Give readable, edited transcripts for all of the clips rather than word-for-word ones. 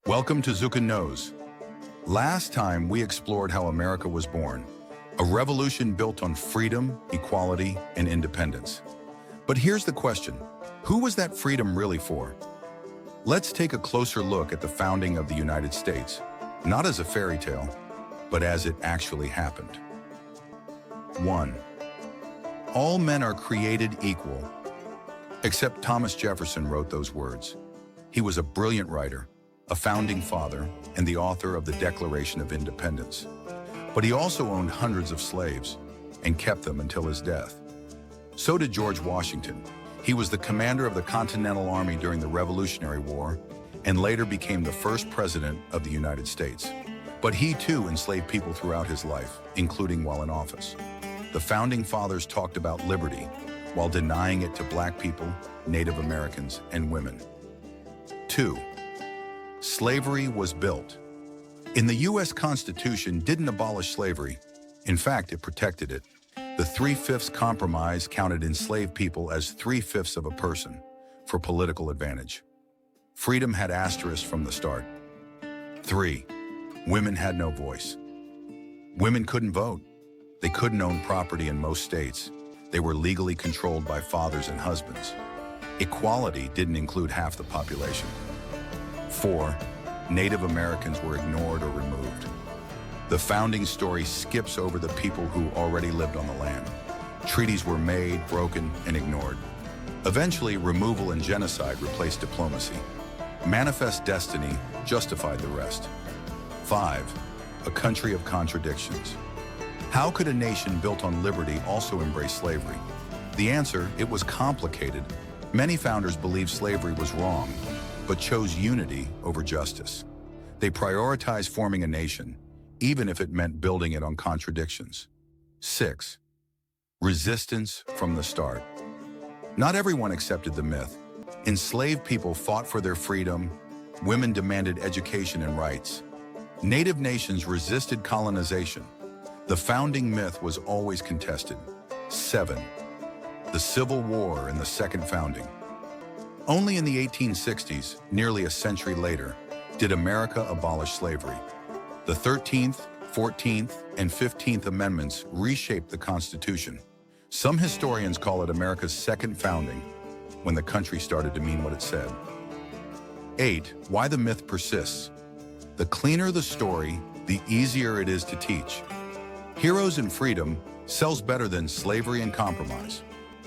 Welcome to Zukkun Knows. Last time we explored how America was born, a revolution built on freedom, equality, and independence. But here's the question, who was that freedom really for? Let's take a closer look at the founding of the United States, not as a fairy tale, but as it actually happened. 1. All men are created equal. Except Thomas Jefferson wrote those words. He was a brilliant writer, a founding father, and the author of the Declaration of Independence. But he also owned hundreds of slaves and kept them until his death. So did George Washington. He was the commander of the Continental Army during the Revolutionary War and later became the first president of the United States. But he too enslaved people throughout his life, including while in office. The founding fathers talked about liberty while denying it to Black people, Native Americans, and women. 2. Slavery was built. In the U.S. Constitution didn't abolish slavery. In fact, it protected it. The 3/5 compromise counted enslaved people as 3/5 of a person for political advantage. Freedom had asterisks from the start. 3. Women had no voice. Women couldn't vote. They couldn't own property in most states. They were legally controlled by fathers and husbands. Equality didn't include half the population. 4. Native Americans were ignored or removed. The founding story skips over the people who already lived on the land. Treaties were made, broken, and ignored. Eventually, removal and genocide replaced diplomacy. Manifest destiny justified the rest. 5. A country of contradictions. How could a nation built on liberty also embrace slavery? The answer, it was complicated. Many founders believed slavery was wrong, but chose unity over justice. They prioritized forming a nation, even if it meant building it on contradictions. 6. Resistance from the start. Not everyone accepted the myth. Enslaved people fought for their freedom. Women demanded education and rights. Native nations resisted colonization. The founding myth was always contested. 7. The Civil War and the Second Founding. Only in the 1860s, nearly a century later, did America abolish slavery. The 13th, 14th, and 15th Amendments reshaped the Constitution. Some historians call it America's second founding, when the country started to mean what it said. 8. Why the myth persists. The cleaner the story, the easier it is to teach. Heroes and freedom sells better than slavery and compromise.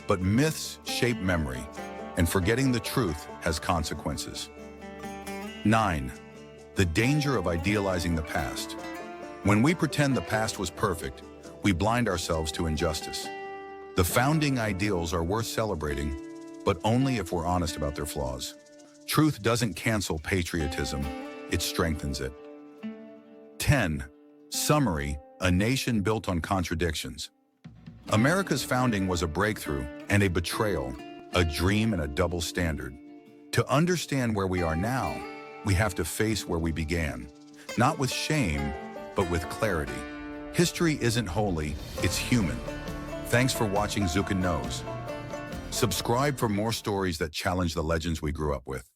But myths shape memory, and forgetting the truth has consequences. 9. The danger of idealizing the past. When we pretend the past was perfect, we blind ourselves to injustice. The founding ideals are worth celebrating, but only if we're honest about their flaws. Truth doesn't cancel patriotism, it strengthens it. 10. Summary, a nation built on contradictions. America's founding was a breakthrough and a betrayal, a dream and a double standard. To understand where we are now, we have to face where we began, not with shame, but with clarity. History isn't holy, it's human. Thanks for watching Zukkun Knows. Subscribe for more stories that challenge the legends we grew up with.